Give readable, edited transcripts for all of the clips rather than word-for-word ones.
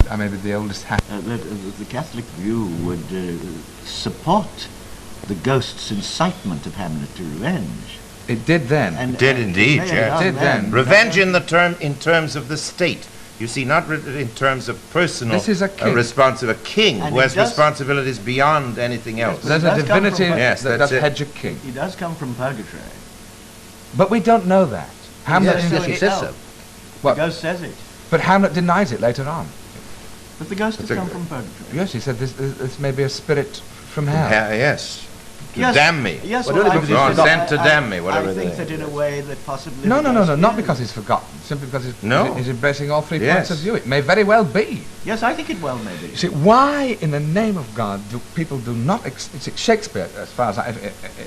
I may be the oldest hat. The Catholic view would support the ghost's incitement of Hamlet to revenge. It did then. It did indeed, yes. It did then. Revenge in terms of the state. You see, not in terms of personal This is a king. responsibility. A king And who has it does- responsibilities beyond anything else. But There's it a does come divinity from- Yes, that that's does it. hedge a king. He does come from purgatory. But we don't know that. Hamlet, Yes, he says so. What? The ghost says it. But Hamlet denies it later on. But the ghost has That's a- come from purgatory. Yes, he said this may be a spirit from hell. Yes. To Yes, damn me. Yes, Well, well, only I because think he's that- sent to damn me, whatever I think the- that in a way that possibly... No, the no, no, no, ghost not is. because he's forgotten, simply because No. he's embracing all three Yes. points of view. It may very well be. Yes, I think it well may be. You see, why in the name of God do people do not... Shakespeare, as far as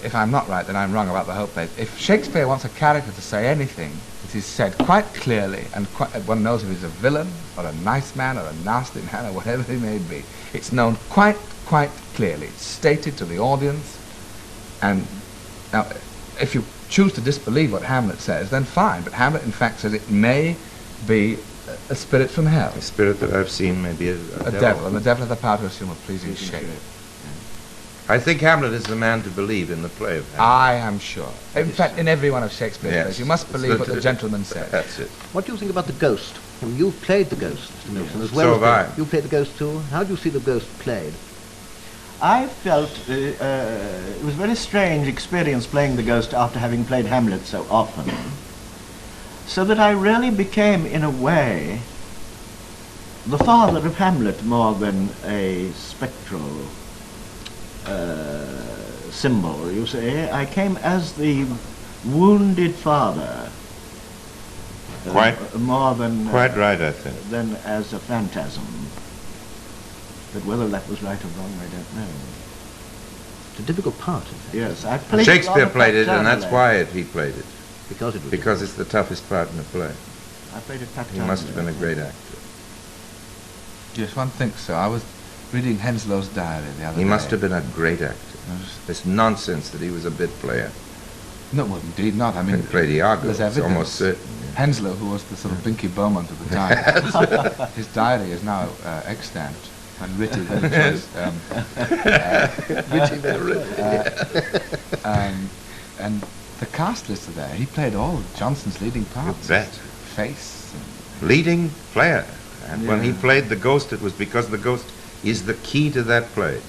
if I'm not right, then I'm wrong about the whole place. If Shakespeare wants a character to say anything, it is said quite clearly, and one knows if he's a villain, or a nice man, or a nasty man, or whatever he may be. It's known quite clearly. It's stated to the audience, and now, if you choose to disbelieve what Hamlet says, then fine, but Hamlet in fact says it may be a spirit from hell. The spirit that I've seen may be a devil, and the devil has the power to assume a pleasing shape. I think Hamlet is the man to believe in the play of Hamlet. I am sure. In fact, in every one of Shakespeare's Yes. plays, you must believe what the gentleman says. That's it. What do you think about the ghost? I mean, you've played the ghost, Mr. Milton, as So well have as I. you played the ghost too. How do you see the ghost played? I felt it was a very strange experience playing the ghost after having played Hamlet so often, so that I really became, in a way, the father of Hamlet more than a spectral symbol, you see. I came as the wounded father, more than Quite right, I think. than as a phantasm. But whether that was right or wrong, I don't know. It's a difficult part, in fact, Yes, I played Shakespeare rather played it, and that's paternally. why he played it. because it was Because it's the toughest part in the play. I played it He paternally. must have been a great actor. Yes, one thinks so. I was reading Henslow's diary the other day. He must have been a great actor. It's nonsense that he was a bit player. No, well, indeed not. I mean, He played Iago, there's it's evidence. almost certain. Henslow, who was the sort of Binky Beaumont of the time, his diary is now extant and written. And the cast list are there. He played all of Johnson's leading parts. bet. Face. Leading player. And when he Yeah. played the ghost, it was because the ghost is the key to that play.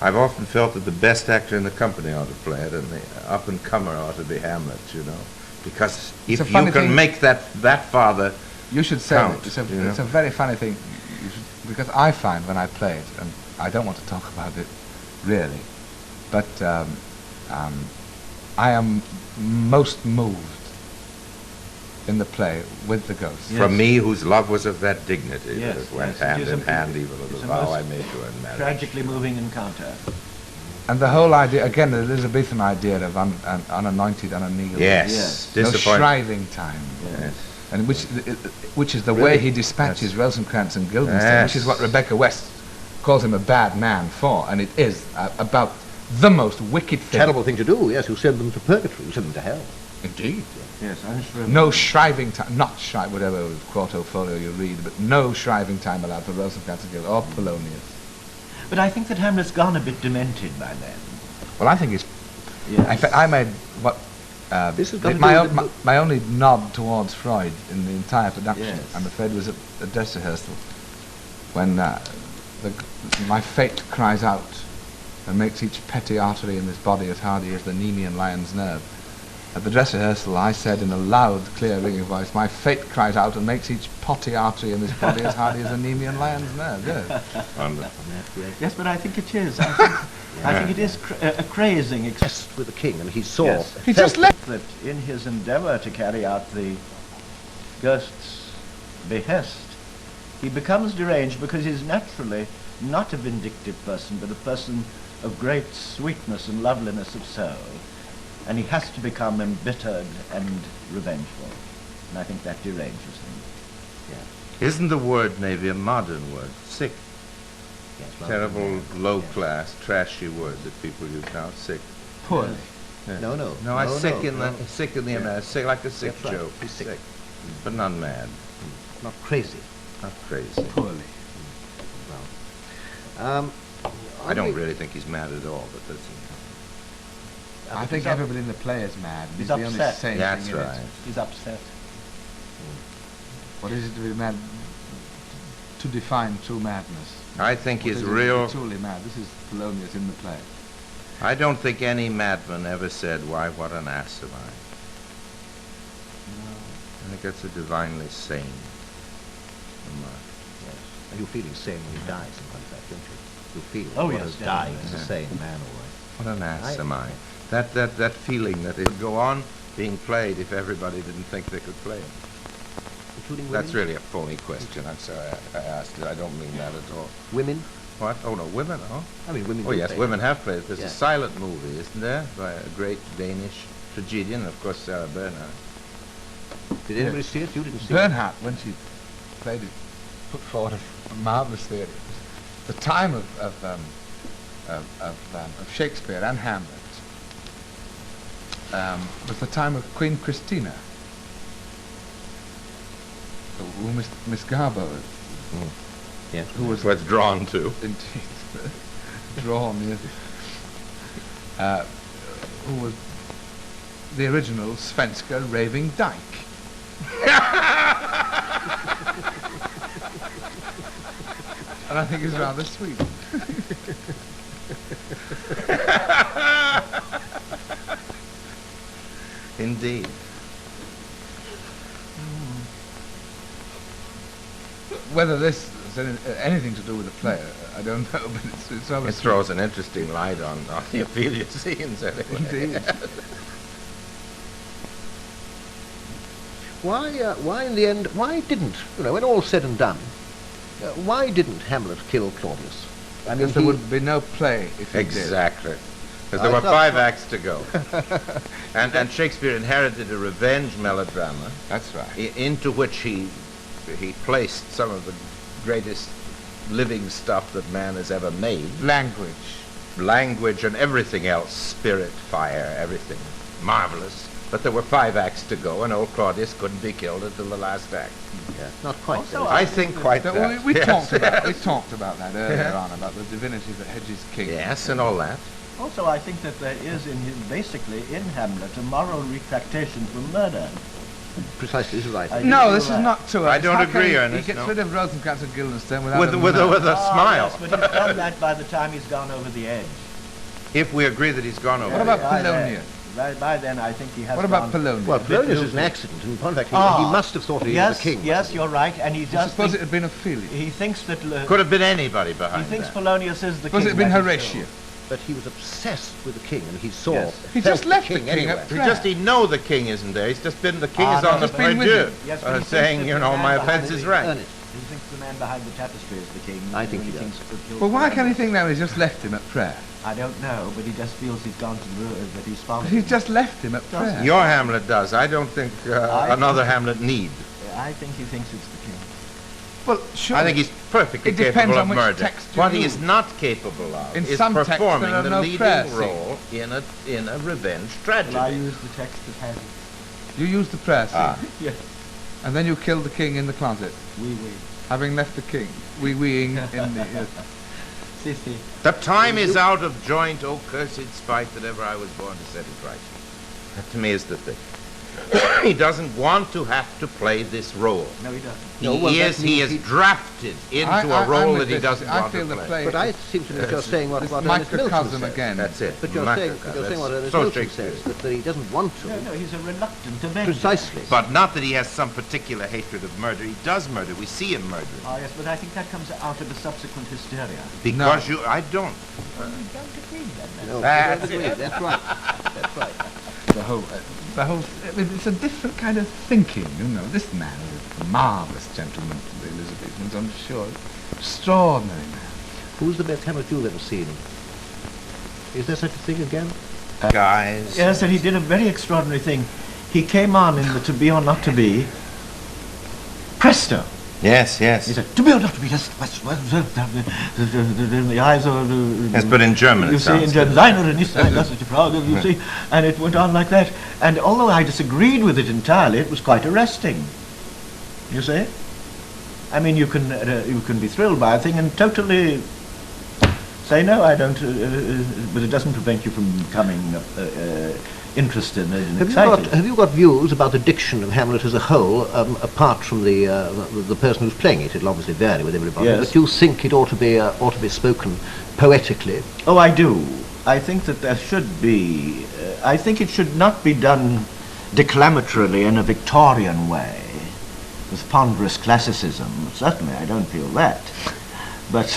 I've often felt that the best actor in the company ought to play it, and the up-and-comer ought to be Hamlet, you know. Because It's if a you funny can thing. make that know. You should say Count, it. It's you know? a very funny thing, because I find when I play it, and I don't want to talk about it really, but I am most moved in the play with the ghost. Yes. From me, whose love was of that dignity, Yes, that it went yes, it hand is in a- hand, even with it's the a vow most I made to her in marriage. Tragically moving encounter. And the whole idea, again, the Elizabethan idea of unanointed, unannealed. Yes, Yes. No disappointing. shriving time. Yes. And which is the way Really? he dispatches Rosencrantz and Guildenstern, Yes. which is what Rebecca West calls him a bad man for, and it is about the most wicked thing. terrible thing to do. Yes, you send them to purgatory, you send them to hell. Indeed. Yes, I'm sure. No shriving time, not whatever quarto folio you read, but no shriving time allowed for Rosencrantz and Guildenstern, or Polonius. But I think that Hamlet's gone a bit demented by then. Well, I think it's... Yes. In fact, I made what... This has got to my, do own, with my only nod towards Freud in the entire production, Yes. I'm afraid, was at the dress rehearsal, when my fate cries out and makes each petty artery in this body as hardy as the Nemean lion's nerve. At the dress rehearsal, I said in a loud, clear, ringing voice, "My fate cries out and makes each potty artery in this body as hardy as a Nemean lion's nerve." Yes. Wonderful. Yes, but I think it is. I think it is a crazing Yes, with the king, and he saw. Yes. He just left. that in his endeavor to carry out the ghost's behest, he becomes deranged because he's naturally not a vindictive person, but a person of great sweetness and loveliness of soul. And he has to become embittered and revengeful. And I think that deranges him. Isn't the word maybe a modern word? Sick. Yes, rather Terrible, low-class, trashy word that people use now. Sick. Poorly. Yeah. No. Sick no, in the no. sick in the American, sick like a sick That's right. joke. He's sick. but not mad. Not crazy. Not crazy. poorly. I don't really think he's mad at all, but that's... I think everybody in the play is mad. He's the only upset. sane That's thing in it. right. He's upset. What is it to be mad? To define true madness. I think What his is it to be real... truly mad. This is Polonius in the play. I don't think any madman ever said, "Why, what an ass am I?" I think that's a divinely sane remark. Yes. And you feel he's sane when he dies, in point of fact, don't you? You feel Oh, what yes, has died definitely. is a sane man, all right. What an ass am I? That feeling that it would go on being played if everybody didn't think they could play it. Including women? That's really a phony question. I'm sorry I asked it. I don't mean that at all. Women? What? Oh, no, women, oh? I mean, women Oh, do yes, play. women have played it. There's Yeah. a silent movie, isn't there, by a great Danish tragedian, of course, Sarah Bernhardt. Did anybody see it? You didn't see Bernhardt, when she played it, put forward a marvelous theory. The time of Shakespeare and Hamlet was the time of Queen Christina, who Miss Garbo, it? Yeah. who was That's drawn to. indeed drawn, yes, who was the original Svenska raving dyke. And I think it's rather sweet. Indeed. Whether this has anything to do with the play, I don't know, but it's rather It sweet. throws an interesting light on the Ophelia scenes, anyway. Indeed. Why in the end, why didn't, when all's said and done, why didn't Hamlet kill Claudius? I mean, Because there would be no play if he Exactly. Because there I were thought 5 so. acts to go. and Shakespeare inherited a revenge melodrama did. That's right. into which he placed some of the greatest living stuff that man has ever made. Language and everything else, spirit, fire, everything. Marvelous. But there were 5 acts to go, and old Claudius couldn't be killed until the last act. Yeah, not quite. Also, though. I think quite that. We Yes. talked about that earlier on, about the divinity that hedges king. Yes, and all that. Also, I think that there is basically in Hamlet a moral retractation from murder. Precisely, this is right. I- No, this is not true. I don't How can agree, he Ernest, gets no. rid of Rosencrantz and Guildenstern without With a smile. Yes, but he's done that by the time he's gone over the edge. If we agree that he's gone over. What about By then- Polonius? By then, I think he has What about gone- Polonius? Well, Polonius Bit is an accident, and in point of fact, Ah. he must have thought he Yes, was the king. yes, you're right, and he I does suppose think, it had been Ophelia. he thinks that Could have been anybody he behind thinks that. Polonius is the Suppose king. it had been that is Horatio. true. But he was obsessed with the king, and he saw, Yes. He felt just left the king anyway. at He just didn't know the king isn't there. He's just been, the king Ah, is no, on the he's been with prie-dieu, him. Yes, but he thinks saying, that you the know, man my behind offense is the- right. Ernest, He thinks the man behind the tapestry is the king. I think he and does. thinks that he'll Well, why kill can't he him. think now he's just left him at prayer? I don't know, but he just feels he's gone to the ruin, that he's found He's just left him at Does prayer. he? Your Hamlet does. I don't think another Hamlet need. I think he thinks it's the king. Well, sure. I think he's perfectly It depends capable on of which murder. text you What he use. is not capable of In is some texts performing there are the no leading prayer scenes. role in a revenge Well, I tragedy. use the text that has it. You used the prayer scene, Ah. Yes. and then you killed the king in the closet, Oui. having left the king, wee-weeing in the... Si, si. The time is out of joint, oh cursed spite that ever I was born to set it right. That to me is the thing. He doesn't want to have to play this role. No, he doesn't. No, well, that He means is drafted into I'm a role with that he this. doesn't I want feel to the play. play. But I seem to think you're saying what This Ernest Milton microcosm says. again. That's it. But you're saying That's what Ernest so Milton Shakespearean. says, that he doesn't want to. No, he's a reluctant avenger. Precisely. But not that he has some particular hatred of murder. He does murder. We see him murder. Oh, yes, but I think that comes out of the subsequent hysteria. Because I don't. You don't agree then. No, That's I don't agree. That's right. That's right. The whole, I mean, it's a different kind of thinking, you know. This man is a marvellous gentleman for the Elizabethans, I'm sure. Extraordinary man. Who's the best Hamlet you've ever seen? Is there such a thing again? Guys. Yes, and he did a very extraordinary thing. He came on in the To Be or Not to Be. Presto! Yes, yes. He said, To Be or Not to Be, yes, the eyes of... Yes, but in German You it see, sounds in good. German, "Seine oder nicht sein, das ist die Frage," you see, and it went on like that. And although I disagreed with it entirely, it was quite arresting. You see? I mean, you can be thrilled by a thing and totally say no, I don't. But it doesn't prevent you from becoming interested and excited. Have you got views about the diction of Hamlet as a whole, apart from the person who's playing it? It'll obviously vary with everybody. Yes. But do you think it ought to be spoken poetically? Oh, I do. I think that there should be. I think it should not be done declamatorily in a Victorian way, with ponderous classicism. Certainly, I don't feel that. But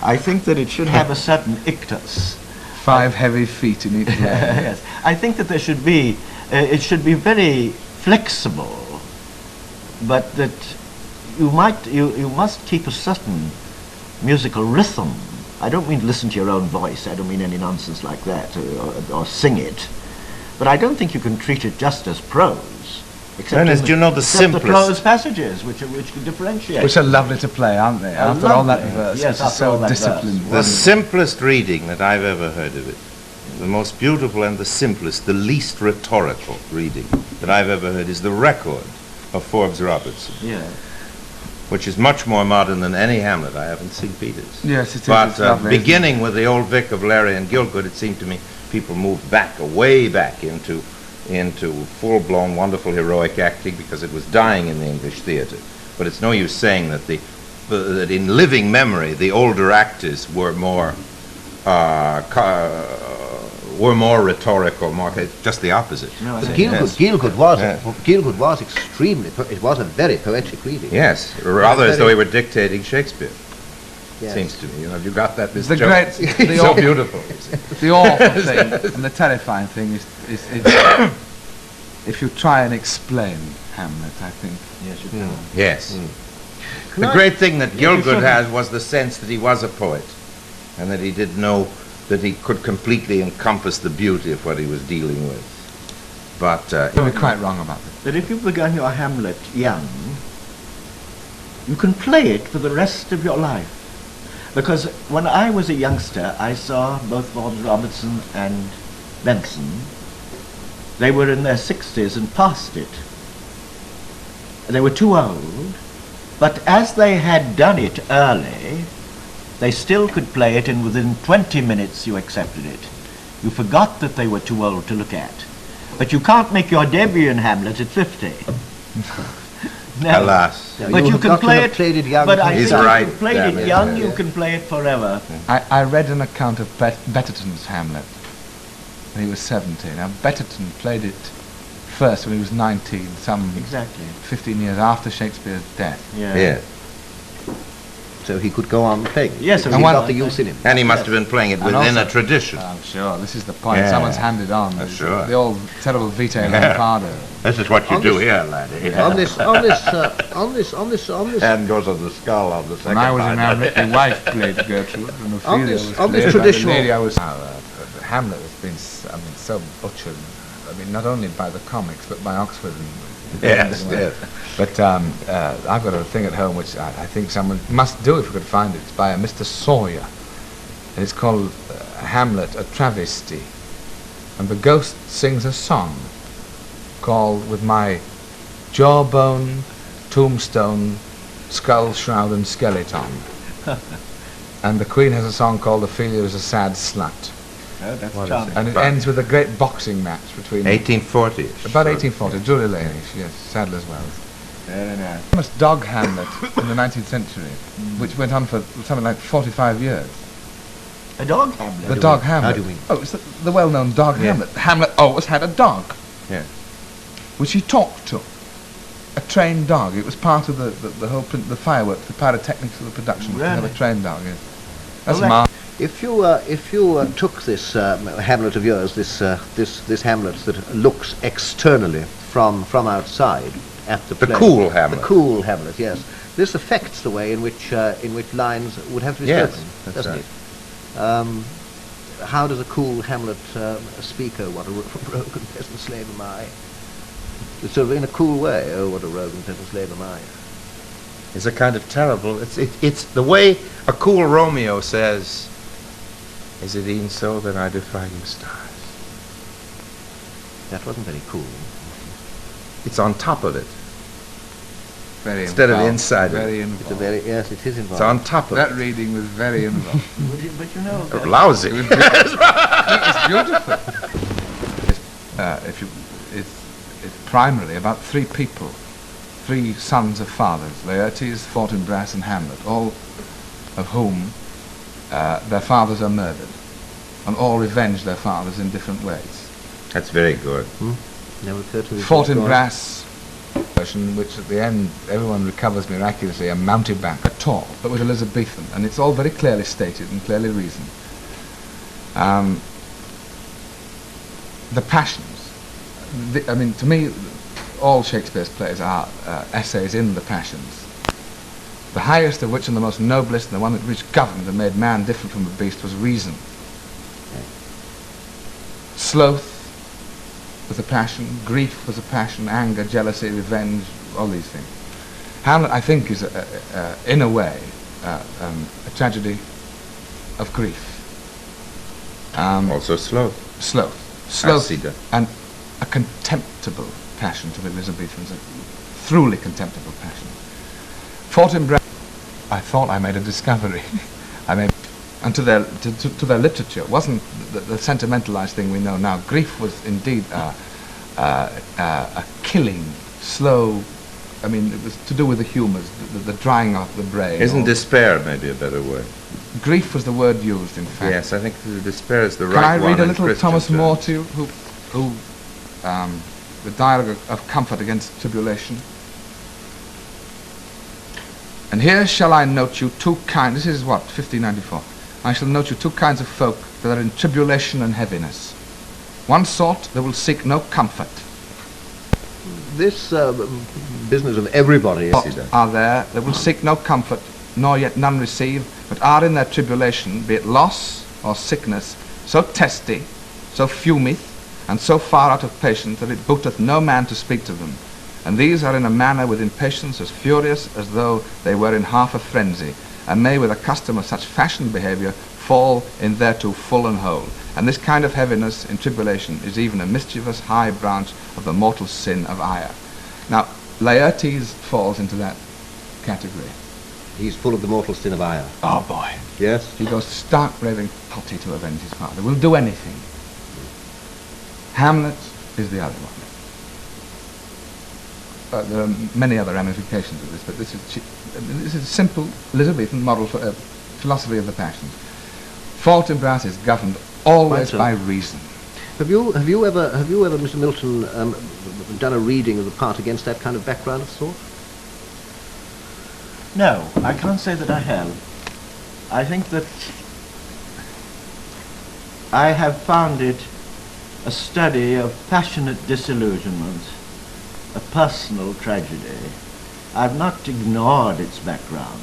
I think that it should have a certain ictus. 5 heavy feet in each leg. Yes, I think that there should be. It should be very flexible, but that you must keep a certain musical rhythm. I don't mean to listen to your own voice. I don't mean any nonsense like that, or sing it. But I don't think you can treat it just as prose. Ernest, do you know the simplest? The prose passages, which can differentiate. Which are lovely to play, aren't they? After all that verse, yes, which is so disciplined. The simplest reading that I've ever heard of it, the most beautiful and the simplest, the least rhetorical reading that I've ever heard is the record of Forbes Robertson, Yeah. which is much more modern than any Hamlet I haven't seen Peter's. Yes, it is. But It's lovely, beginning with the old Vic of Larry and Gilgood, it seemed to me people moved back, way back into full-blown, wonderful, heroic acting because it was dying in the English theatre. But it's no use saying that that in living memory the older actors were more rhetorical, just the opposite. No, I But see. Gilgood was extremely. It was a very poetic reading. Yes, rather as though he were dictating Shakespeare. Yes. Seems to me. Have you got that? This The joke? great- the so old- beautiful. The awful thing and the terrifying thing is if you try and explain Hamlet, I think. Yes, you can. Yes. Can The I- great thing that Yes, you Gilgood should. had was the sense that he was a poet, and that he did know that he could completely encompass the beauty of what he was dealing with. But You're quite wrong about that. That if you've begun your Hamlet young, you can play it for the rest of your life. Because when I was a youngster, I saw both Forbes Robertson and Benson. They were in their 60s and past it. They were too old, but as they had done it early, they still could play it, and within 20 minutes you accepted it. You forgot that they were too old to look at. But you can't make your debut in Hamlet at 50. No. alas, No, But you have can got to play have it. played it young. But I He's think right, if you played damn it it. young, Yeah. you can play it forever. I read an account of Betterton's Hamlet when he was 17. Now, Betterton played it first when he was 19, some Exactly. 15 years after Shakespeare's death. Yeah. yes. So he could go on playing. Yes, so and he one- got the use in him. And he must have been playing it And within also- a tradition. I'm sure, this is the point. Yeah. Someone's handed on. Sure. The old terrible Vitae Lampardo. This is what you On do this- here, laddie. On this. Hand goes on the skull on the second When I was in line. Hamlet, my wife played Gertrude, and Ophelia this- was on this played by the traditional- lady I was. Hamlet has been, so butchered. I mean, not only by the comics, but by Oxford. Yes, yes. But I've got a thing at home which I think someone must do if we could find it. It's by a Mr. Sawyer, and it's called Hamlet, a Travesty. And the ghost sings a song called "With My Jawbone, Tombstone, Skull, Shroud and Skeleton." And the Queen has a song called "Ophelia is a Sad Slut." Oh, that's What is charming. And it But- ends with a great boxing match between 1840. about 1840, Drury Lane-ish, yes, Sadler's Wells. Very nice. Famous dog Hamlet in the 19th century, which went on for something like 45 years. A dog Hamlet. The dog Hamlet. How do you mean? Oh, it's the well-known dog Yeah. Hamlet. Hamlet always had a dog, Yeah. which he talked to. A trained dog. It was part of the whole the fireworks, the pyrotechnics of the production. To have a Really? trained dog. Yes. That's Well, Mark. If you took this Hamlet of yours, this Hamlet that looks externally from outside at the The play, cool Hamlet. the cool Hamlet, yes, this affects the way in which lines would have to be Yes, spoken, that's doesn't right. it? How does a cool Hamlet speak? Oh, what a rogue and peasant slave am I? It's sort of in a cool way. Oh, what a rogue and peasant slave am I? It's a kind of terrible. It's the way a cool Romeo says, "Is it e'en so that I defy you stars?" That wasn't very cool. It's on top of it. Very instead of involved, inside very it. involved. It's a very, yes, it is It's involved. on top of That it. reading was very involved. But you know, Lousy. It's beautiful. It's primarily about three people, three sons of fathers, Laertes, Fortinbras, and Hamlet, all of whom their fathers are murdered, and all revenge their fathers in different ways. That's very good. Never occurred to me. Fortinbras, version which at the end everyone recovers miraculously and mounted back, a tall, but with Elizabethan, and it's all very clearly stated and clearly reasoned. The passions. I mean, to me, all Shakespeare's plays are essays in the passions. The highest of which and the most noblest, and the one which governed and made man different from the beast, was reason. Sloth was a passion, grief was a passion, anger, jealousy, revenge, all these things. Hamlet, I think, is, in a way, a tragedy of grief. Also slow. Sloth, Acida. and a contemptible passion to the Elizabethans, a truly contemptible passion. Fortinbras, I thought I made a discovery. And to their literature, it wasn't the sentimentalized thing we know now. Grief was indeed a killing, slow. I mean, it was to do with the humours, the drying out of the brain. Isn't despair maybe a better word? Grief was the word used, in fact. Yes, I think the despair is the Can right I one. read a in little Christian Thomas terms. More to you, who the dialogue of comfort against tribulation? And here shall I note you two kinds, this is what, 1594. I shall note you two kinds of folk that are in tribulation and heaviness. One sort that will seek no comfort. This business of everybody Are there that will seek no comfort, nor yet none receive, but are in their tribulation, be it loss or sickness, so testy, so fumeth, and so far out of patience that it booteth no man to speak to them. And these are in a manner with impatience as furious as though they were in half a frenzy, and may with a custom of such fashioned behaviour fall in thereto full and whole. And this kind of heaviness in tribulation is even a mischievous high branch of the mortal sin of ire. Now, Laertes falls into that category. He's full of the mortal sin of ire. Oh boy. Yes? He goes stark raving potty to avenge his father. Will do anything. Hamlet is the other one. There are many other ramifications of this, but this is a simple Elizabethan model for philosophy of the passions. Fortinbras is governed always by reason. Have you ever, Mr. Milton, done a reading of the part against that kind of background of thought? No, I can't say that I have. I think that I have found it a study of passionate disillusionment, a personal tragedy. I've not ignored its background,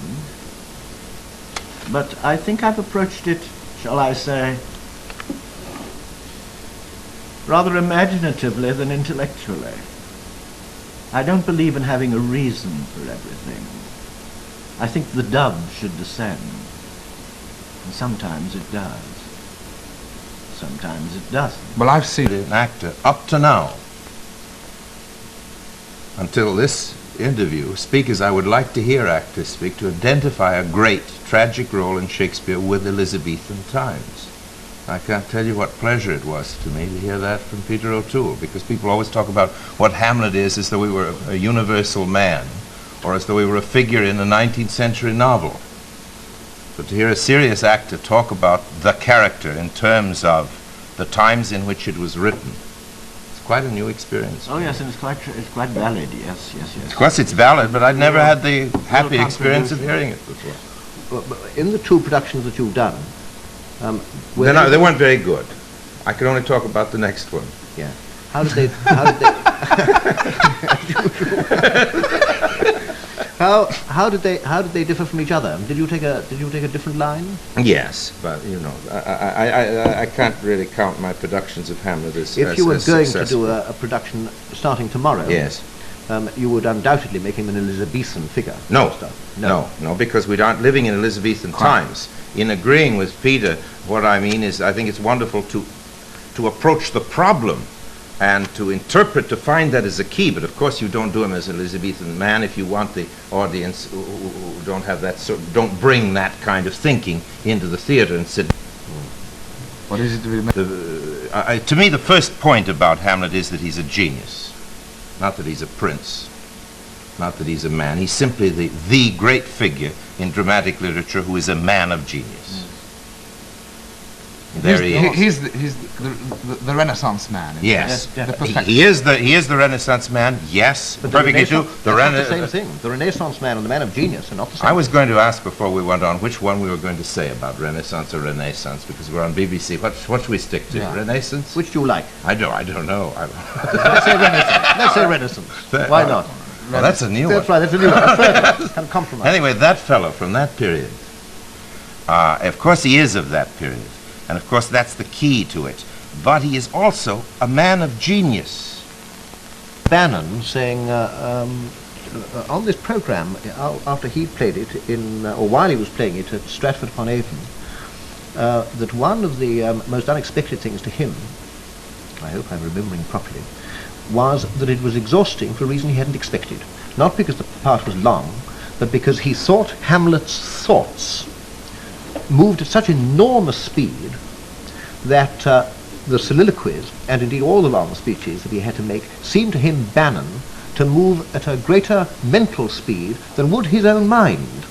but I think I've approached it, shall I say, rather imaginatively than intellectually. I don't believe in having a reason for everything. I think the dove should descend, and sometimes it does. Sometimes it doesn't. Well, I've seen An actor up to now, until this interview, speak as I would like to hear actors speak, to identify a great tragic role in Shakespeare with Elizabethan times. I can't tell you what pleasure it was to me to hear that from Peter O'Toole, because people always talk about what Hamlet is as though we were a universal man, or as though we were a figure in a 19th century novel. But to hear a serious actor talk about the character in terms of the times in which it was written, it's quite a new experience. Oh yes, and it's quite valid. Yes. Of course it's valid, but I'd never had the happy experience of hearing it before. But in the two productions that you've done, They weren't very good. I can only talk about the next one. Yeah. How did they how did they differ from each other? Did you take a different line? Yes, but you know, I can't really count my productions of Hamlet as If you were going successful. to do a production starting tomorrow, Yes. You would undoubtedly make him an Elizabethan figure. No, No. no, because we aren't living in Elizabethan times. In agreeing with Peter, what I mean is I think it's wonderful to approach the problem and to interpret, to find that is a key. But of course you don't do him as an Elizabethan man if you want the audience who don't have that don't bring that kind of thinking into the theater and sit. What is it to remember? To me, the first point about Hamlet is that he's a genius, not that he's a prince, not that he's a man. He's simply the great figure in dramatic literature who is a man of genius. There he is. He's the Renaissance man. Yes, Yes, the perfection. he is the Renaissance man. Yes, But perfectly true. That's not the same thing. The Renaissance man and the man of genius are not the same. I was going to ask before we went on which one we were going to say about Renaissance or Renaissance, because we're on BBC. What should we stick to? Yeah. Renaissance? Which do you like? I don't know. Let's say Renaissance. Let's say Renaissance. Why not? Well, that's a new That's one. right, that's a new one. That's fair. Kind of compromise. Anyway, that fellow from that period, of course he is of that period, and of course that's the key to it, but he is also a man of genius. Bannon saying on this program, after he played it or while he was playing it at Stratford-upon-Avon, that one of the most unexpected things to him, I hope I'm remembering properly, was that it was exhausting for a reason he hadn't expected. Not because the part was long, but because he thought Hamlet's thoughts moved at such enormous speed that the soliloquies, and indeed all the long speeches that he had to make, seemed to him, Bannon, to move at a greater mental speed than would his own mind.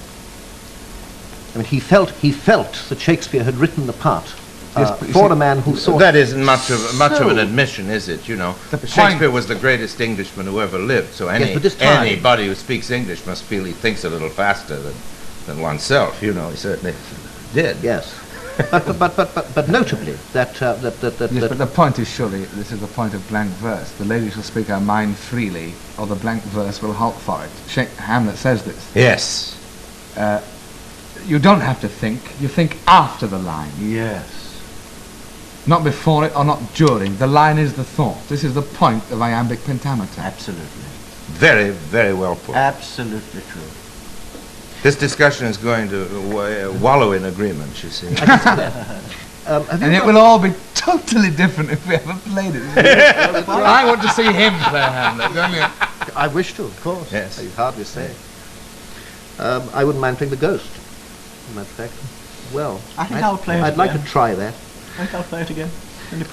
I mean, he felt that Shakespeare had written the part for a man who thought... That isn't much of an admission, is it? You know, Shakespeare was the greatest Englishman who ever lived, so anybody who speaks English must feel he thinks a little faster than oneself. You know, he certainly did. Yes. but notably that Yes, but the point is surely, this is the point of blank verse. The lady shall speak her mind freely, or the blank verse will halt for it. Hamlet says this. Yes. You don't have to think, you think after the line. Yes. Not before it or not during. The line is the thought. This is the point of iambic pentameter. Absolutely. Very, very well put. Absolutely true. This discussion is going to wallow in agreement, you see. And it will all be totally different if we ever played it. I want to see him play Hamlet, don't you? I wish to, of course. Yes. You'd hardly say. I wouldn't mind playing the Ghost, as a matter of fact. Well, I think I'll play it I'd like again. to try that. I think I'll play it again.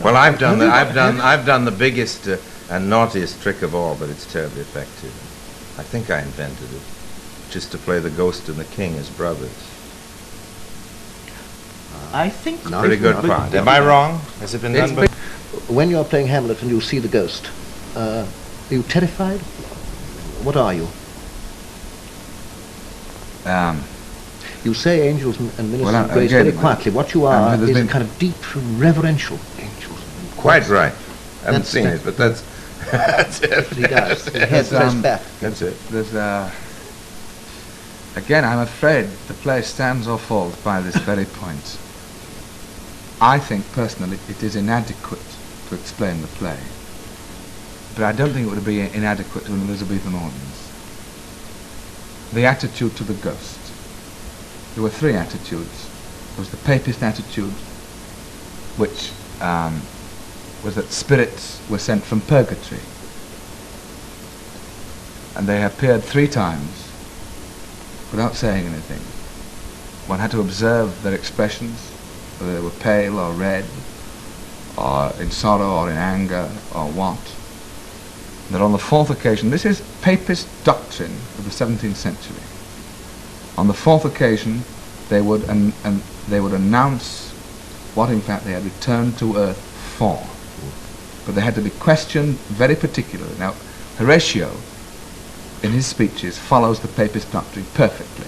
Well, I've done the biggest and naughtiest trick of all, but it's terribly effective. I think I invented it, just to play the Ghost and the King as brothers. I think... No. Pretty good part. Am I wrong? Has it been done? By When you're playing Hamlet and you see the Ghost, are you terrified? What are you? You say angels and ministers of grace again, very quietly. What you are there's is been- kind of deep, reverential angels. Quite right. I haven't That's- seen it, but that's that's it. That's what he does. He heads pressed back. That's it. There's again, I'm afraid the play stands or falls by this very point. I think personally it is inadequate to explain the play, but I don't think it would be inadequate to an Elizabethan audience. The attitude to the Ghost. There were three attitudes. There was the Papist attitude, which was that spirits were sent from purgatory, and they appeared 3 times without saying anything. One had to observe their expressions, whether they were pale or red, or in sorrow or in anger or what. That on the 4th occasion, this is Papist doctrine of the 17th century. On the 4th occasion, they would announce what in fact they had returned to earth for. But they had to be questioned very particularly. Now, Horatio, in his speeches, follows the Papist doctrine perfectly.